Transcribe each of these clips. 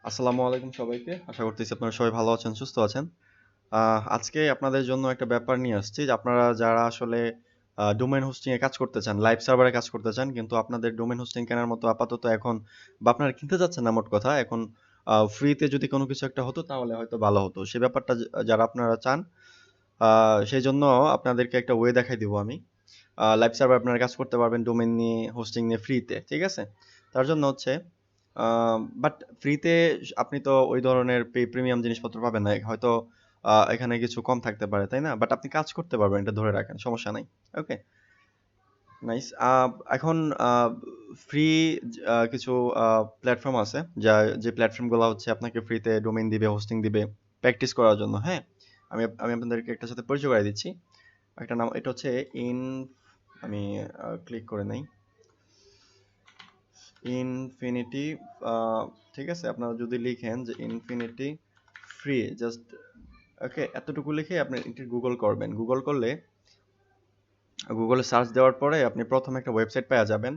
আসসালামু আলাইকুম সবাইকে। আশা করতেছি আপনারা সবাই ভালো আছেন, সুস্থ আছেন। আজকে আপনাদের জন্য একটা ব্যাপার নিয়ে আসছি যে আপনারা যারা আসলে ডোমেইন হোস্টিং এ কাজ করতে চান, লাইভ সার্ভারে কাজ করতে চান, কিন্তু আপনাদের ডোমেইন হোস্টিং কেনার মতো আপাতত এখন বা আপনারা কিনতে যাচ্ছেন না মোট কথা, এখন ফ্রিতে যদি কোনো কিছু একটা হতো তাহলে হয়তো ভালো হতো। সেই ব্যাপারটা যারা আপনারা চান, সেই জন্য আপনাদেরকে একটা ওয়ে দেখাই দিব আমি। লাইভ সার্ভার আপনারা কাজ করতে পারবেন ডোমেইন নিয়ে, হোস্টিং নিয়ে ফ্রিতে, ঠিক আছে? তার জন্য হচ্ছে বাট ফ্রিতে আপনি তো ওই ধরনের প্রিমিয়াম জিনিসপত্র পাবেন না। হয়তো এখানে কিছু কম থাকতে পারে, তাই না? বাট আপনি কাজ করতে পারবেন, এটা ধরে রাখেন, সমস্যা নাই। ওকে, নাইস। এখন ফ্রি কিছু প্ল্যাটফর্ম আছে, যে প্ল্যাটফর্মগুলো হচ্ছে আপনাকে ফ্রিতে ডোমেইন দিবে, হোস্টিং দিবে প্র্যাকটিস করার জন্য। হ্যাঁ, আমি আপনাদেরকে একটার সাথে পরিচয় করে দিচ্ছি। একটা নাম, এটা হচ্ছে ইন, আমি ক্লিক করে নেই, ইনফিনিটি। ঠিক আছে, আপনারা যদি লিখেন যে ইনফিনিটি ফ্রি, জাস্ট ওকে এতটুকু লিখে আপনি একটু গুগল করবেন। গুগল করলে, গুগলে সার্চ দেওয়ার পরে আপনি প্রথমে একটা ওয়েবসাইট পেয়ে যাবেন।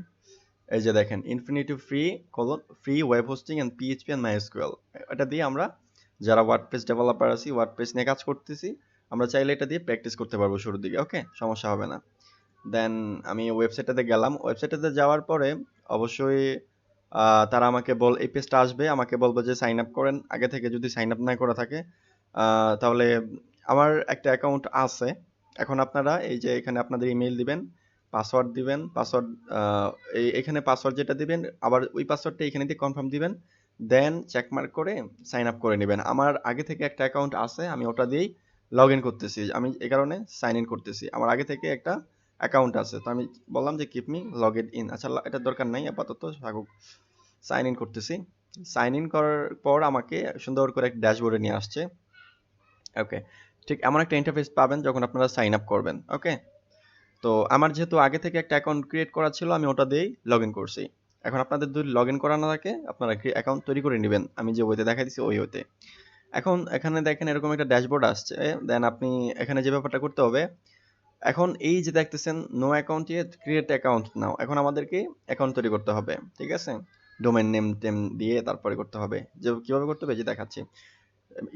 এই যে দেখেন, ইনফিনিটি ফ্রি কলন free web hosting and PHP and MySQL. এটা দিয়ে আমরা যারা ওয়ার্ডপ্রেস ডেভেলপার আছি, ওয়ার্ডপ্রেস নিয়ে কাজ করতেছি, আমরা চাইলে এটা দিয়ে প্র্যাকটিস করতে পারবো শুরুর দিকে। ওকে, সমস্যা হবে না। দেন আমি ওয়েবসাইটটাতে গেলাম। ওয়েবসাইটটাতে যাওয়ার পরে অবশ্যই তারা আমাকে এই পেজটা আসবে, আমাকে বলবে যে সাইন আপ করেন। আগে থেকে যদি সাইন আপ না করা থাকে, তাহলে আমার একটা অ্যাকাউন্ট আছে। এখন আপনারা এই যে এখানে আপনাদের ইমেইল দিবেন, পাসওয়ার্ড দিবেন, পাসওয়ার্ড এখানে পাসওয়ার্ড যেটা দিবেন, আবার ওই পাসওয়ার্ডটা এখানে দিয়ে কনফার্ম দিবেন। দেন চেকমার্ক করে সাইন আপ করে নেবেন। আমার আগে থেকে একটা অ্যাকাউন্ট আছে, আমি ওটা দিয়েই লগ ইন করতেছি। আমি এই কারণে সাইন ইন করতেছি, আমার আগে থেকে একটা অ্যাকাউন্ট আছে। তো আমি বললাম যে কিপ মি লগড ইন। আচ্ছা, এটার দরকার নাই আপাতত, থাকুক। সাইন ইন করতেছি। সাইন ইন করার পর আমাকে সুন্দর করে একটা ড্যাশবোর্ডে নিয়ে আসছে। ওকে, ঠিক এমন একটা ইন্টারফেস পাবেন যখন আপনারা সাইন আপ করবেন। ওকে, তো আমার যেহেতু আগে থেকে একটা অ্যাকাউন্ট ক্রিয়েট করা ছিল, আমি ওটা দিয়েই লগ ইন করছি। এখন আপনাদের যদি লগ ইন করা না থাকে, আপনারা অ্যাকাউন্ট তৈরি করে নেবেন, আমি যে ওইতে দেখাই দিচ্ছি ওই ওইতে। এখন এখানে দেখেন এরকম একটা ড্যাশবোর্ড আসছে। দেন আপনি এখানে যে ব্যাপারটা করতে হবে, এখন এই যে দেখতেছেন no account yet, create account now. এখন আমাদেরকে অ্যাকাউন্ট তৈরি করতে হবে, ঠিক আছে? ডোমেইন নেম টেম দিয়ে তারপরে করতে হবে। যে কিভাবে করতে হবে যে দেখাচ্ছি।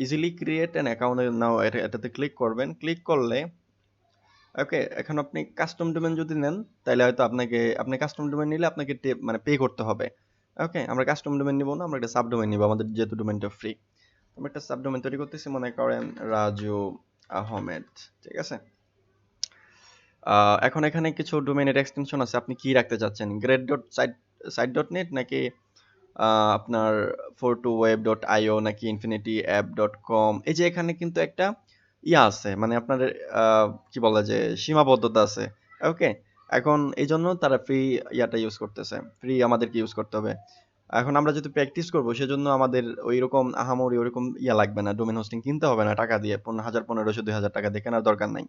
ইজিলি ক্রিয়েট অ্যান অ্যাকাউন্ট নাও, এটাতে ক্লিক করবেন। ক্লিক করলে ওকে, এখন আপনি কাস্টম ডোমেইন যদি নেন, তাহলে হয়তো আপনি কাস্টম ডোমেইন নিলে আপনাকে মানে পে করতে হবে। ওকে, আমরা কাস্টম ডোমেইন নিব না, আমরা একটা সাব ডোমেইন নিব, আমাদের যেহেতু ডোমেইনটা ফ্রি। আমরা একটা সাব ডোমেইন তৈরি করতেছি, মনে করেন রাজু আহমেদ, ঠিক আছে? এখন এখানে কিছু ডোমেইনের এক্সটেনশন আছে, আপনি কি রাখতে চাচ্ছেন? Grade dot site site dot net, নাকি আপনার 42web.io, নাকি ইনফিনিটি অ্যাপ ডট কম? এই যে এখানে কিন্তু একটা ইয়া আছে, মানে আপনার কি বলে যে সীমাবদ্ধতা আছে। ওকে, এখন এই জন্য তারা ফ্রি ইয়াটা ইউজ করতেছে, ফ্রি আমাদেরকে ইউজ করতে হবে। এখন আমরা যদি প্র্যাকটিস করবো, সেজন্য আমাদের ওই রকম আহামরি ওরকম ইয়া লাগবে না, ডোমেন হোস্টিং কিনতে হবে না টাকা দিয়ে, 1500 2000 টাকা দিয়ে কেনার দরকার নাই,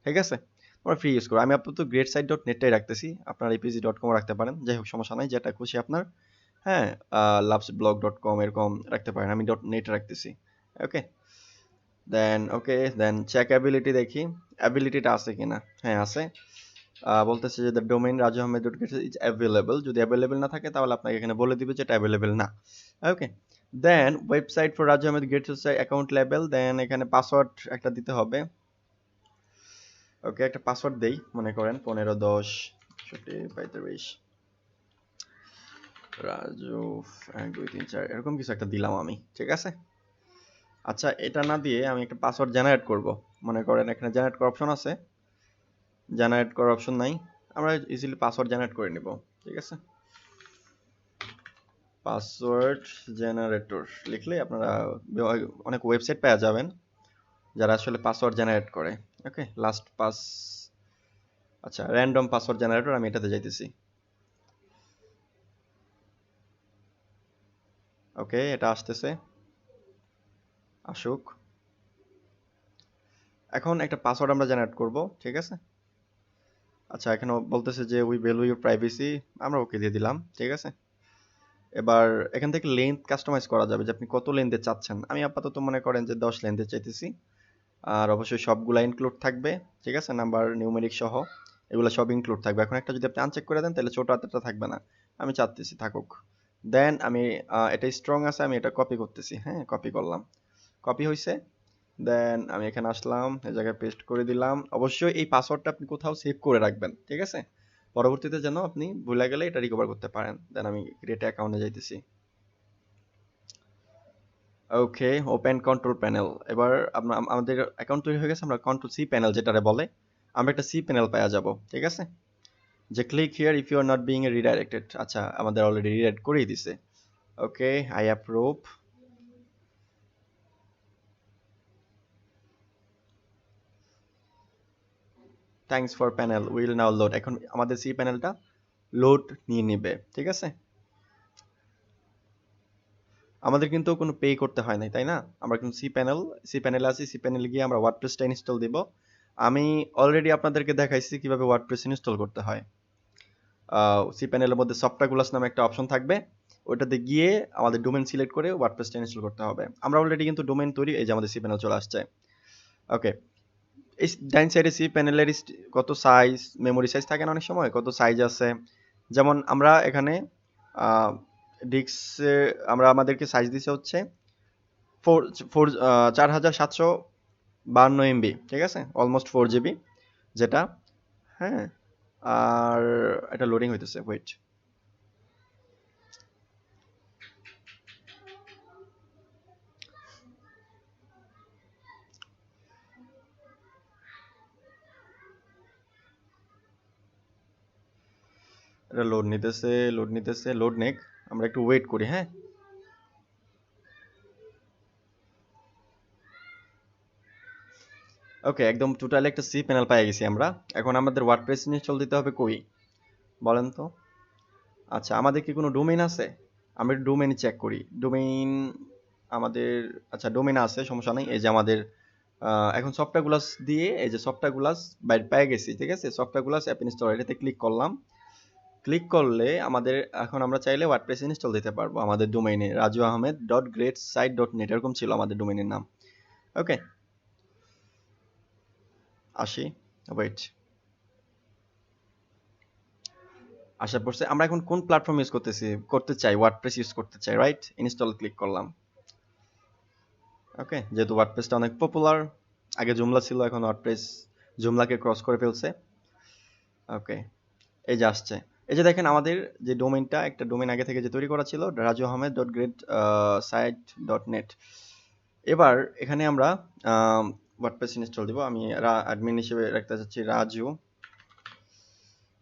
ঠিক আছে? আমরা ফ্রি ইউজ করবো। আমি আপাতত গ্রেট সাইট ডট নেটটাই রাখতেছি, আপনার এপিজি ডট কম রাখতে পারেন, যাই হোক সমস্যা নাই, যেটা খুশি আপনার। হ্যাঁ, লাভস ব্লগ ডট কম এরকম রাখতে পারেন, আমি ডট নেট রাখতেছি। ওকে, দেন চেক অ্যাবিলিটি দেখি, অ্যাবিলিটিটা আছে কিনা। হ্যাঁ, আছে। বলতেছে যে the domain Raju Ahmed dot gate is available. যদি অ্যাভেলেবল না থাকে তাহলে আপনাকে এখানে বলে দিবে যে এটা অ্যাভেলেবল না। Okay, then website for Raju Ahmed get হচ্ছে অ্যাকাউন্ট লেভেল। দেন এখানে পাসওয়ার্ড একটা দিতে হবে। ওকে, একটা পাসওয়ার্ড দেই, মনে করেন 15 10 65 43 রাজু 1 2 3 4 এরকম কিছু একটা দিলাম আমি, ঠিক আছে? আচ্ছা, এটা না দিয়ে আমি একটা পাসওয়ার্ড জেনারেট করব। মনে করেন এখানে জেনারেট করার অপশন আছে, জেনারেট করার অপশন নাই, আমরা ইজিলি পাসওয়ার্ড জেনারেট করে নিব, ঠিক আছে? পাসওয়ার্ড জেনারেটর লিখলে আপনারা অনেক ওয়েবসাইট পেয়ে যাবেন যারা আসলে পাসওয়ার্ড জেনারেট করে। ওকে, লাস্ট পাস, আচ্ছা র্যান্ডম পাসওয়ার্ড জেনারেটর, আমি এটাতে যাইতেছি। ওকে, এটা আসতেছে, আসুক। এখন একটা পাসওয়ার্ড আমরা জেনারেট করব, ঠিক আছে? আচ্ছা, এখানে বলতেছে যে উই ভ্যালু ইউর প্রাইভেসি, আমরা ওকে দিয়ে দিলাম, ঠিক আছে? এবার এখান থেকে লেন্থ কাস্টমাইজ করা যাবে, যে আপনি কত লেন্থে চাচ্ছেন। আমি আপাতত মনে করেন যে 10 লেন্থে চাইতেছি। আর অবশ্যই সবগুলা ইনক্লুড থাকবে, ঠিক আছে? নাম্বার নিউমেরিক সহ এগুলো সব ইনক্লুড থাকবে। এখন একটা যদি আপনি আনচেক করে দেন তাহলে ছোট হাতেরটা থাকবে না, আমি চাচ্তেছি থাকুক। দেন আমি এটা স্ট্রং আছে, আমি এটা কপি করতেছি। হ্যাঁ, কপি করলাম, কপি হয়েছে। দেন আমি এখানে আসলাম, এই জায়গায় পেস্ট করে দিলাম। অবশ্যই এই পাসওয়ার্ডটা আপনি কোথাও সেভ করে রাখবেন, ঠিক আছে, পরবর্তীতে যেন আপনি ভুলে গেলে এটা রিকভার করতে পারেন। দেন আমি ক্রিয়েট অ্যাকাউন্টে যাইতেছি। ওকে, ওপেন কন্ট্রোল প্যানেল। এবার আমাদের অ্যাকাউন্ট তৈরি হয়ে গেছে, আমরা কন্ট্রোল সি প্যানেল যেটারে বলে, আমরা একটা সি প্যানেল পাওয়া যাব, ঠিক আছে। যে click here if you are not being redirected, আচ্ছা আমাদের অলরেডি রিডাইরেক্ট করেই দিছে। Okay, I approve. Thanks for panel, will now load. এখন আমাদের সি প্যানেলটা লোড নিয়ে নেবে, ঠিক আছে। আমাদের কিন্তু কোনো পে করতে হয় নাই, তাই না? আমরা কিন্তু সি প্যানেলে আছি। সি প্যানেলে গিয়ে আমরা ওয়ার্ডপ্রেসটা ইনস্টল দিব। আমি অলরেডি আপনাদেরকে দেখাইছি কিভাবে ওয়ার্ডপ্রেস ইনস্টল করতে হয়। সি প্যানেলের মধ্যে সফটওয়্যারগুলোস নামে একটা অপশন থাকবে, ওইটাতে গিয়ে আমাদের ডোমেন সিলেক্ট করে ওয়ার্ডপ্রেসটা ইনস্টল করতে হবে। আমরা অলরেডি কিন্তু ডোমেন তৈরি, এই যে আমাদের সি প্যানেল চলে আসছে। ওকে, এই ডাইন সাইডে সি প্যানেলের কত সাইজ, মেমোরি সাইজ থাকে না অনেক সময়, কত সাইজ আছে। যেমন আমরা এখানে ডিস্কে আমরা আমাদেরকে সাইজ দিছে হচ্ছে 4752 এমবি, ঠিক আছে, অলমোস্ট 4 জিবি যেটা। হ্যাঁ, আর এটা লোডিং হইতেছে, ওয়েট। এটা লোড নিতেছে, লোড নেক, আমরা একটু ওয়েট করি। হ্যাঁ, ওকে, একদম টোটাল একটা সি প্যানেল পেয়ে গেছি আমরা। এখন আমাদের ওয়ার্ডপ্রেস ইনস্টল দিতে হবে কই বলেন তো? আচ্ছা, আমাদের কি কোনো ডোমেইন আছে? আমরা একটু ডোমেইন চেক করি। ডোমেইন আমাদের, আচ্ছা ডোমেইন আছে, সমস্যা নাই। এই যে আমাদের এখন সফটওয়্যারগুলাস দিয়ে, এই যে সফটওয়্যারগুলাস বাইরে পেয়ে গেছি, ঠিক আছে। সফটওয়্যারগুলাস অ্যাপ ইনস্টল, এটাতে ক্লিক করলাম। ক্লিক করলে আমাদের এখন আমরা চাইলে ওয়ার্ডপ্রেস ইনস্টল দিতে পারবো আমাদের ডোমেইনে, rajuahmed.greatsite.net এরকম ছিল আমাদের ডোমেইনের নাম। ওকে, আসি, ওয়েট। আশা পড়ছে। আমরা এখন কোন প্ল্যাটফর্ম ইউজ করতে চাই, ওয়ার্ডপ্রেস ইউজ করতে চাই, রাইট? ইনস্টল ক্লিক করলাম। ওকে, যেহেতু ওয়ার্ডপ্রেসটা অনেক পপুলার, আগে জুমলা ছিল, এখন ওয়ার্ডপ্রেস জুমলাকে ক্রস করে ফেলছে। ওকে, এই যে আসছে। এই যে দেখেন আমাদের যে ডোমেইনটা, একটা ডোমেইন আগে থেকে যে তৈরি করা ছিল, rajuahmed.greatsite.net। এবার এখানে আমরা ওয়ার্ডপ্রেস ইনস্টল দিব। আমি অ্যাডমিন হিসেবে রাখতে চাচ্ছি রাজু।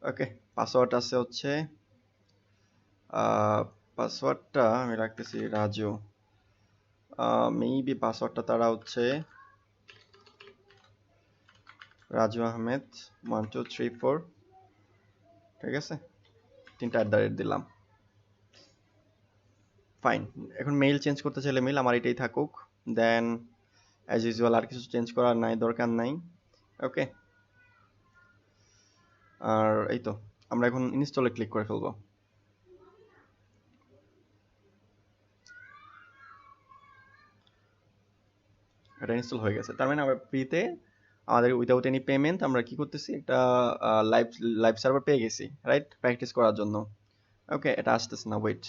ওকে, পাসওয়ার্ড আছে হচ্ছে, পাসওয়ার্ডটা আমি রাখতেছি রাজু। মেবি পাসওয়ার্ডটা তারা হচ্ছে রাজু আহমেদ 1234, ঠিক আছে, 3টা দিলাম। ফাইন। এখন মেইল চেঞ্জ করতে চাইলে মেইল আমার এটাই থাকুক। দেন অ্যাজ ইউজুয়াল আর কিছু চেঞ্জ করার নাই, দরকার নাই। ওকে, আর এই তো, আমরা এখন ইনস্টলে ক্লিক করে ফেলবো। এটা ইনস্টল হয়ে গেছে, তার মানে আমরা ফ্রিতে, আমাদের উইদাউট এনি পেমেন্ট আমরা কি করতেছি, একটা লাইভ লাইভ সার্ভার পেয়ে গেছি, রাইট, প্র্যাকটিস করার জন্য। ওকে, এটা আসতেছে না, ওয়েট,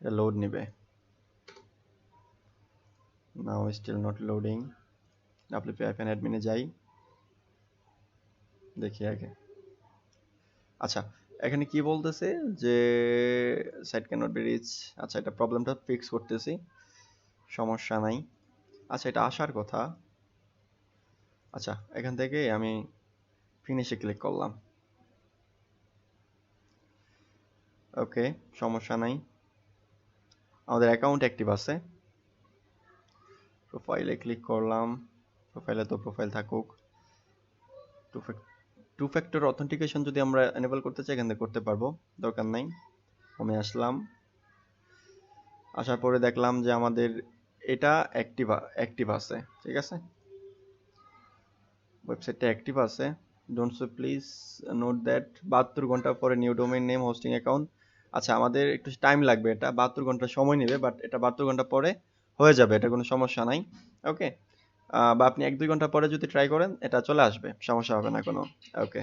এটা লোড নেবে। Now still not loading. WP অ্যাডমিনে যাই, দেখি আগে। আচ্ছা, এখানে কি বলতেছে যে site can not be reach. আচ্ছা, এটা প্রবলেমটা ফিক্স করতেছি, সমস্যা নাই। আচ্ছা, এটা আসার কথা। আচ্ছা, এখান থেকে আমি ফিনিশে ক্লিক করলাম। ওকে, সমস্যা নাই, আমাদের অ্যাকাউন্ট অ্যাক্টিভ আছে। প্রোফাইলে ক্লিক করলাম, প্রোফাইলে তো প্রোফাইল থাকুক। টু ফ্যাক্টর অথেন্টিকেশন যদি আমরা এনেবল করতে চাই, এখান থেকে করতে পারবো, দরকার নাই। আমি আসলাম, আসার পরে দেখলাম যে আমাদের এটা অ্যাক্টিভ আছে, ঠিক আছে, ওয়েবসাইটটা অ্যাক্টিভ আছে। Don't so please note that 72 ঘন্টা পরে new domain name hosting account. আচ্ছা, আমাদের একটু টাইম লাগবে, এটা 72 ঘন্টা সময় নেবে, বাট এটা 72 ঘন্টা পরে হয়ে যাবে, এটা কোনো সমস্যা নাই। ওকে, বা আপনি 1-2 ঘন্টা পরে যদি ট্রাই করেন, এটা চলে আসবে, সমস্যা হবে না কোনো। ওকে,